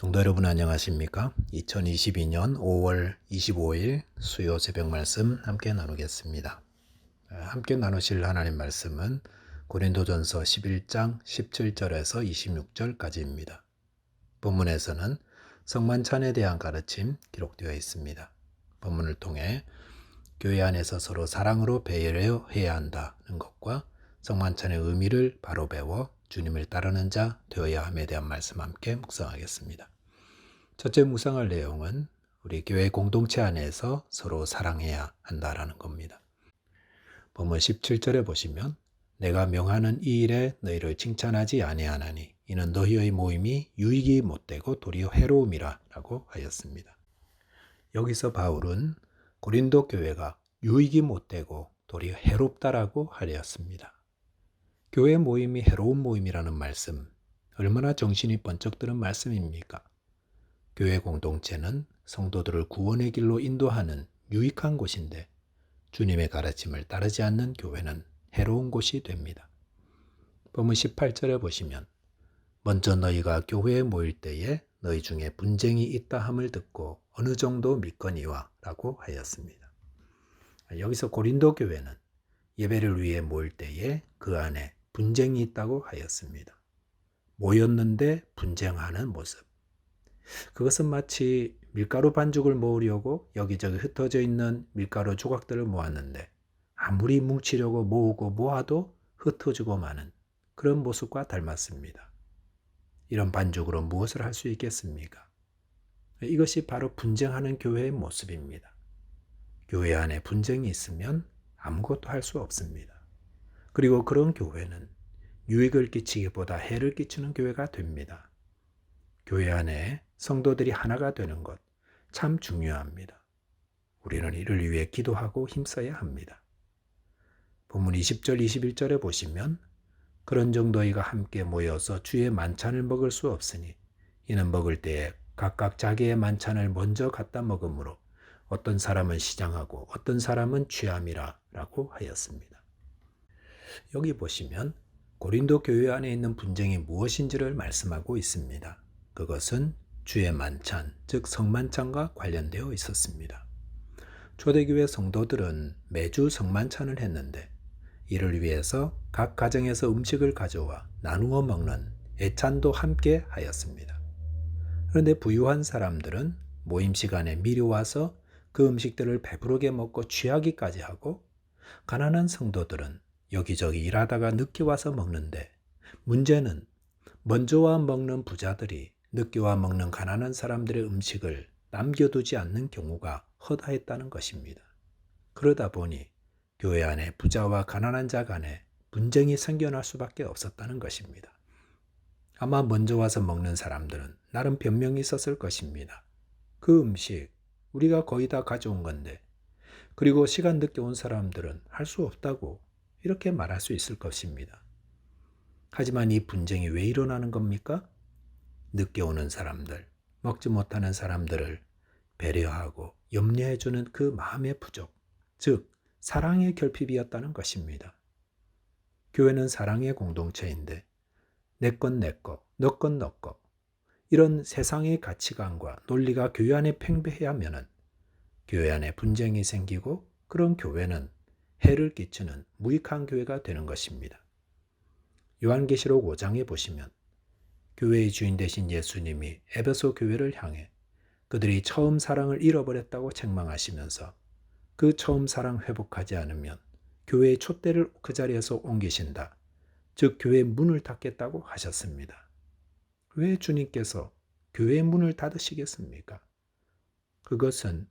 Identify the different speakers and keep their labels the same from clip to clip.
Speaker 1: 성도 여러분 안녕하십니까? 2022년 5월 25일 수요 새벽 말씀 함께 나누겠습니다. 함께 나누실 하나님 말씀은 고린도전서 11장 17절에서 26절까지입니다. 본문에서는 성만찬에 대한 가르침 기록되어 있습니다. 본문을 통해 교회 안에서 서로 사랑으로 배려해야 한다는 것과 성만찬의 의미를 바로 배워 주님을 따르는 자 되어야 함에 대한 말씀 함께 묵상하겠습니다. 첫째 묵상할 내용은 우리 교회 공동체 안에서 서로 사랑해야 한다라는 겁니다. 본문 17절에 보시면 내가 명하는 이 일에 너희를 칭찬하지 아니하나니 이는 너희의 모임이 유익이 못되고 도리어 해로움이라 라고 하였습니다. 여기서 바울은 고린도 교회가 유익이 못되고 도리어 해롭다라고 하였습니다. 교회 모임이 해로운 모임이라는 말씀, 얼마나 정신이 번쩍 드는 말씀입니까? 교회 공동체는 성도들을 구원의 길로 인도하는 유익한 곳인데 주님의 가르침을 따르지 않는 교회는 해로운 곳이 됩니다. 본문 18절에 보시면 먼저 너희가 교회에 모일 때에 너희 중에 분쟁이 있다 함을 듣고 어느 정도 믿거니와 라고 하였습니다. 여기서 고린도 교회는 예배를 위해 모일 때에 그 안에 분쟁이 있다고 하였습니다. 모였는데 분쟁하는 모습. 그것은 마치 밀가루 반죽을 모으려고 여기저기 흩어져 있는 밀가루 조각들을 모았는데 아무리 뭉치려고 모으고 모아도 흩어지고 마는 그런 모습과 닮았습니다. 이런 반죽으로 무엇을 할 수 있겠습니까? 이것이 바로 분쟁하는 교회의 모습입니다. 교회 안에 분쟁이 있으면 아무것도 할 수 없습니다. 그리고 그런 교회는 유익을 끼치기보다 해를 끼치는 교회가 됩니다. 교회 안에 성도들이 하나가 되는 것 참 중요합니다. 우리는 이를 위해 기도하고 힘써야 합니다. 본문 20절 21절에 보시면 그런 정도이가 함께 모여서 주의 만찬을 먹을 수 없으니 이는 먹을 때에 각각 자기의 만찬을 먼저 갖다 먹으므로 어떤 사람은 시장하고 어떤 사람은 취함이라 라고 하였습니다. 여기 보시면 고린도 교회 안에 있는 분쟁이 무엇인지를 말씀하고 있습니다. 그것은 주의 만찬, 즉 성만찬과 관련되어 있었습니다. 초대교회 성도들은 매주 성만찬을 했는데 이를 위해서 각 가정에서 음식을 가져와 나누어 먹는 애찬도 함께 하였습니다. 그런데 부유한 사람들은 모임 시간에 미리 와서 그 음식들을 배부르게 먹고 취하기까지 하고 가난한 성도들은 여기저기 일하다가 늦게 와서 먹는데 문제는 먼저 와 먹는 부자들이 늦게 와 먹는 가난한 사람들의 음식을 남겨두지 않는 경우가 허다했다는 것입니다. 그러다 보니 교회 안에 부자와 가난한 자 간에 분쟁이 생겨날 수밖에 없었다는 것입니다. 아마 먼저 와서 먹는 사람들은 나름 변명이 있었을 것입니다. 그 음식 우리가 거의 다 가져온 건데 그리고 시간 늦게 온 사람들은 할 수 없다고 이렇게 말할 수 있을 것입니다. 하지만 이 분쟁이 왜 일어나는 겁니까? 늦게 오는 사람들, 먹지 못하는 사람들을 배려하고 염려해주는 그 마음의 부족, 즉 사랑의 결핍이었다는 것입니다. 교회는 사랑의 공동체인데 내 건 내 거, 너 건 너 거 이런 세상의 가치관과 논리가 교회 안에 팽배하면은 교회 안에 분쟁이 생기고 그런 교회는 해를 끼치는 무익한 교회가 되는 것입니다. 요한계시록 5장에 보시면 교회의 주인 되신 예수님이 에베소 교회를 향해 그들이 처음 사랑을 잃어버렸다고 책망하시면서 그 처음 사랑 회복하지 않으면 교회의 촛대를 그 자리에서 옮기신다. 즉 교회의 문을 닫겠다고 하셨습니다. 왜 주님께서 교회의 문을 닫으시겠습니까? 그것은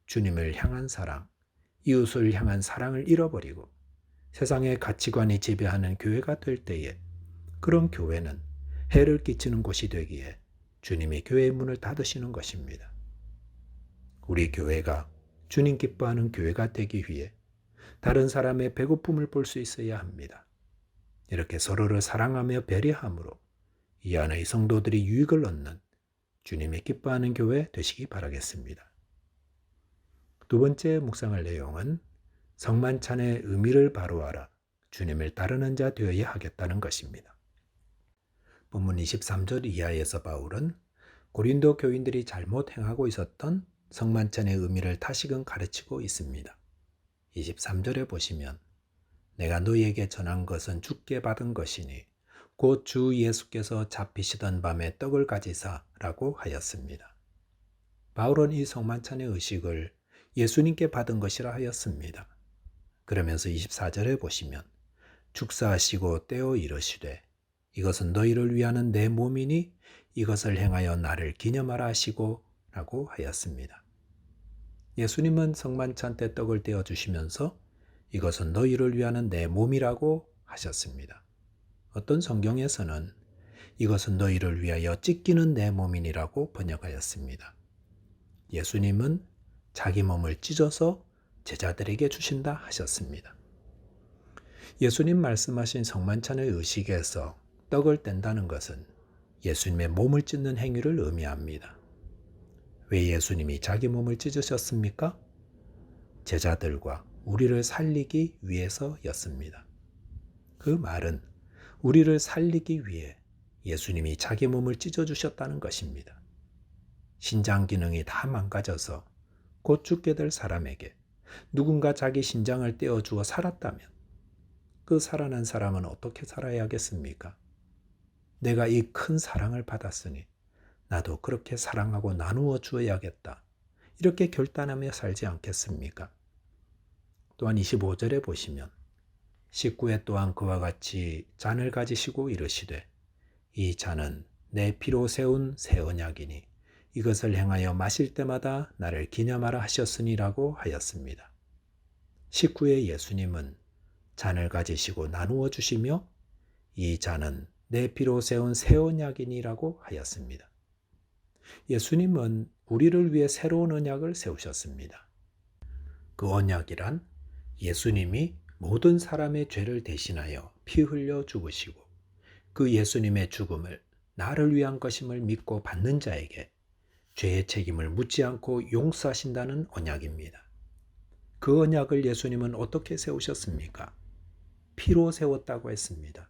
Speaker 1: 주님을 향한 사랑, 이웃을 향한 사랑을 잃어버리고 세상의 가치관이 지배하는 교회가 될 때에 그런 교회는 해를 끼치는 곳이 되기에 주님이 교회의 문을 닫으시는 것입니다. 우리 교회가 주님 기뻐하는 교회가 되기 위해 다른 사람의 배고픔을 볼 수 있어야 합니다. 이렇게 서로를 사랑하며 배려함으로 이 안의 성도들이 유익을 얻는 주님이 기뻐하는 교회 되시기 바라겠습니다. 두 번째 묵상할 내용은 성만찬의 의미를 바로알아 주님을 따르는 자 되어야 하겠다는 것입니다. 본문 23절 이하에서 바울은 고린도 교인들이 잘못 행하고 있었던 성만찬의 의미를 다시금 가르치고 있습니다. 23절에 보시면 내가 너희에게 전한 것은 주께 받은 것이니 곧 주 예수께서 잡히시던 밤에 떡을 가지사라고 하였습니다. 바울은 이 성만찬의 의식을 예수님께 받은 것이라 하였습니다. 그러면서 24절에 보시면 축사하시고 떼어 이르시되 이것은 너희를 위하는 내 몸이니 이것을 행하여 나를 기념하라 하시고 라고 하였습니다. 예수님은 성만찬 때 떡을 떼어 주시면서 이것은 너희를 위하는 내 몸이라고 하셨습니다. 어떤 성경에서는 이것은 너희를 위하여 찢기는 내 몸이니라고 번역하였습니다. 예수님은 자기 몸을 찢어서 제자들에게 주신다 하셨습니다. 예수님 말씀하신 성만찬의 의식에서 떡을 뗀다는 것은 예수님의 몸을 찢는 행위를 의미합니다. 왜 예수님이 자기 몸을 찢으셨습니까? 제자들과 우리를 살리기 위해서였습니다. 그 말은 우리를 살리기 위해 예수님이 자기 몸을 찢어주셨다는 것입니다. 신장 기능이 다 망가져서 곧 죽게 될 사람에게 누군가 자기 신장을 떼어주어 살았다면 그 살아난 사람은 어떻게 살아야겠습니까? 내가 이 큰 사랑을 받았으니 나도 그렇게 사랑하고 나누어 주어야겠다. 이렇게 결단하며 살지 않겠습니까? 또한 25절에 보시면 19회 또한 그와 같이 잔을 가지시고 이르시되 이 잔은 내 피로 세운 새 언약이니 이것을 행하여 마실 때마다 나를 기념하라 하셨으니라고 하였습니다. 19회 예수님은 잔을 가지시고 나누어 주시며 이 잔은 내 피로 세운 새 언약이니라고 하였습니다. 예수님은 우리를 위해 새로운 언약을 세우셨습니다. 그 언약이란 예수님이 모든 사람의 죄를 대신하여 피 흘려 죽으시고 그 예수님의 죽음을 나를 위한 것임을 믿고 받는 자에게 죄의 책임을 묻지 않고 용서하신다는 언약입니다. 그 언약을 예수님은 어떻게 세우셨습니까? 피로 세웠다고 했습니다.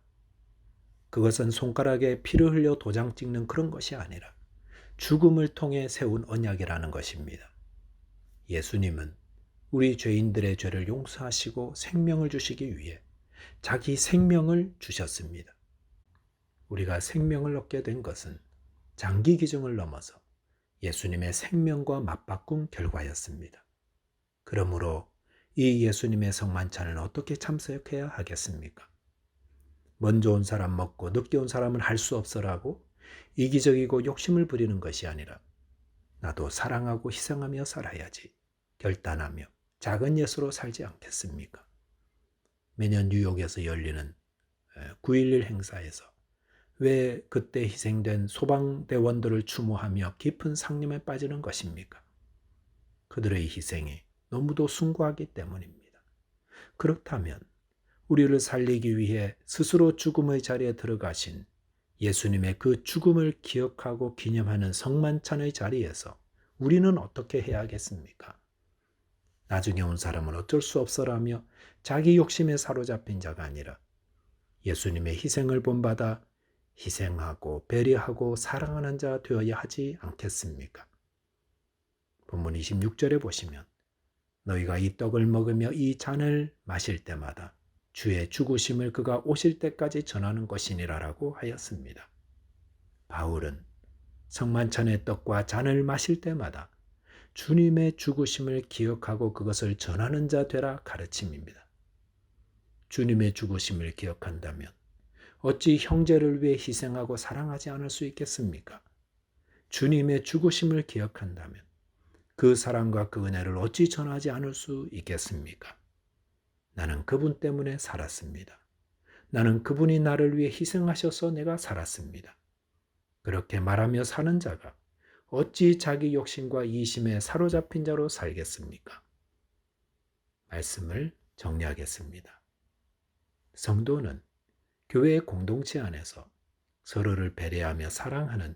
Speaker 1: 그것은 손가락에 피를 흘려 도장 찍는 그런 것이 아니라 죽음을 통해 세운 언약이라는 것입니다. 예수님은 우리 죄인들의 죄를 용서하시고 생명을 주시기 위해 자기 생명을 주셨습니다. 우리가 생명을 얻게 된 것은 장기 기준을 넘어서 예수님의 생명과 맞바꾼 결과였습니다. 그러므로 이 예수님의 성만찬을 어떻게 참석해야 하겠습니까? 먼저 온 사람 먹고 늦게 온 사람은 할 수 없어라고 이기적이고 욕심을 부리는 것이 아니라 나도 사랑하고 희생하며 살아야지 결단하며 작은 예수로 살지 않겠습니까? 매년 뉴욕에서 열리는 9.11 행사에서 왜 그때 희생된 소방대원들을 추모하며 깊은 상념에 빠지는 것입니까? 그들의 희생이 너무도 숭고하기 때문입니다. 그렇다면 우리를 살리기 위해 스스로 죽음의 자리에 들어가신 예수님의 그 죽음을 기억하고 기념하는 성만찬의 자리에서 우리는 어떻게 해야겠습니까? 나중에 온 사람은 어쩔 수 없어라며 자기 욕심에 사로잡힌 자가 아니라 예수님의 희생을 본받아 희생하고 배려하고 사랑하는 자 되어야 하지 않겠습니까? 본문 26절에 보시면 너희가 이 떡을 먹으며 이 잔을 마실 때마다 주의 죽으심을 그가 오실 때까지 전하는 것이니라라고 하였습니다. 바울은 성만찬의 떡과 잔을 마실 때마다 주님의 죽으심을 기억하고 그것을 전하는 자 되라 가르침입니다. 주님의 죽으심을 기억한다면 어찌 형제를 위해 희생하고 사랑하지 않을 수 있겠습니까? 주님의 죽으심을 기억한다면 그 사랑과 그 은혜를 어찌 전하지 않을 수 있겠습니까? 나는 그분 때문에 살았습니다. 나는 그분이 나를 위해 희생하셔서 내가 살았습니다. 그렇게 말하며 사는 자가 어찌 자기 욕심과 이심에 사로잡힌 자로 살겠습니까? 말씀을 정리하겠습니다. 성도는 교회의 공동체 안에서 서로를 배려하며 사랑하는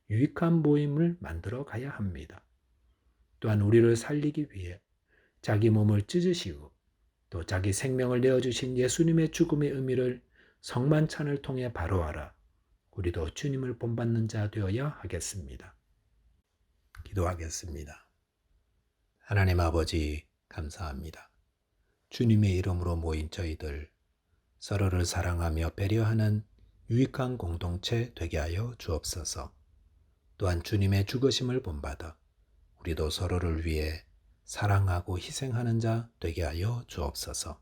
Speaker 1: 유익한 모임을 만들어 가야 합니다. 또한 우리를 살리기 위해 자기 몸을 찢으시고 또 자기 생명을 내어주신 예수님의 죽음의 의미를 성만찬을 통해 바로하라. 우리도 주님을 본받는 자 되어야 하겠습니다. 기도하겠습니다. 하나님 아버지, 감사합니다. 주님의 이름으로 모인 저희들, 서로를 사랑하며 배려하는 유익한 공동체 되게 하여 주옵소서. 또한 주님의 죽으심을 본받아 우리도 서로를 위해 사랑하고 희생하는 자 되게 하여 주옵소서.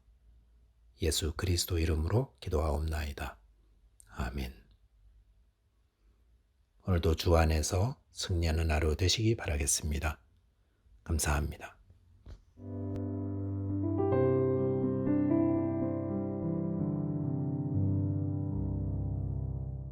Speaker 1: 예수 그리스도 이름으로 기도하옵나이다. 아멘. 오늘도 주 안에서 승리하는 하루 되시기 바라겠습니다. 감사합니다.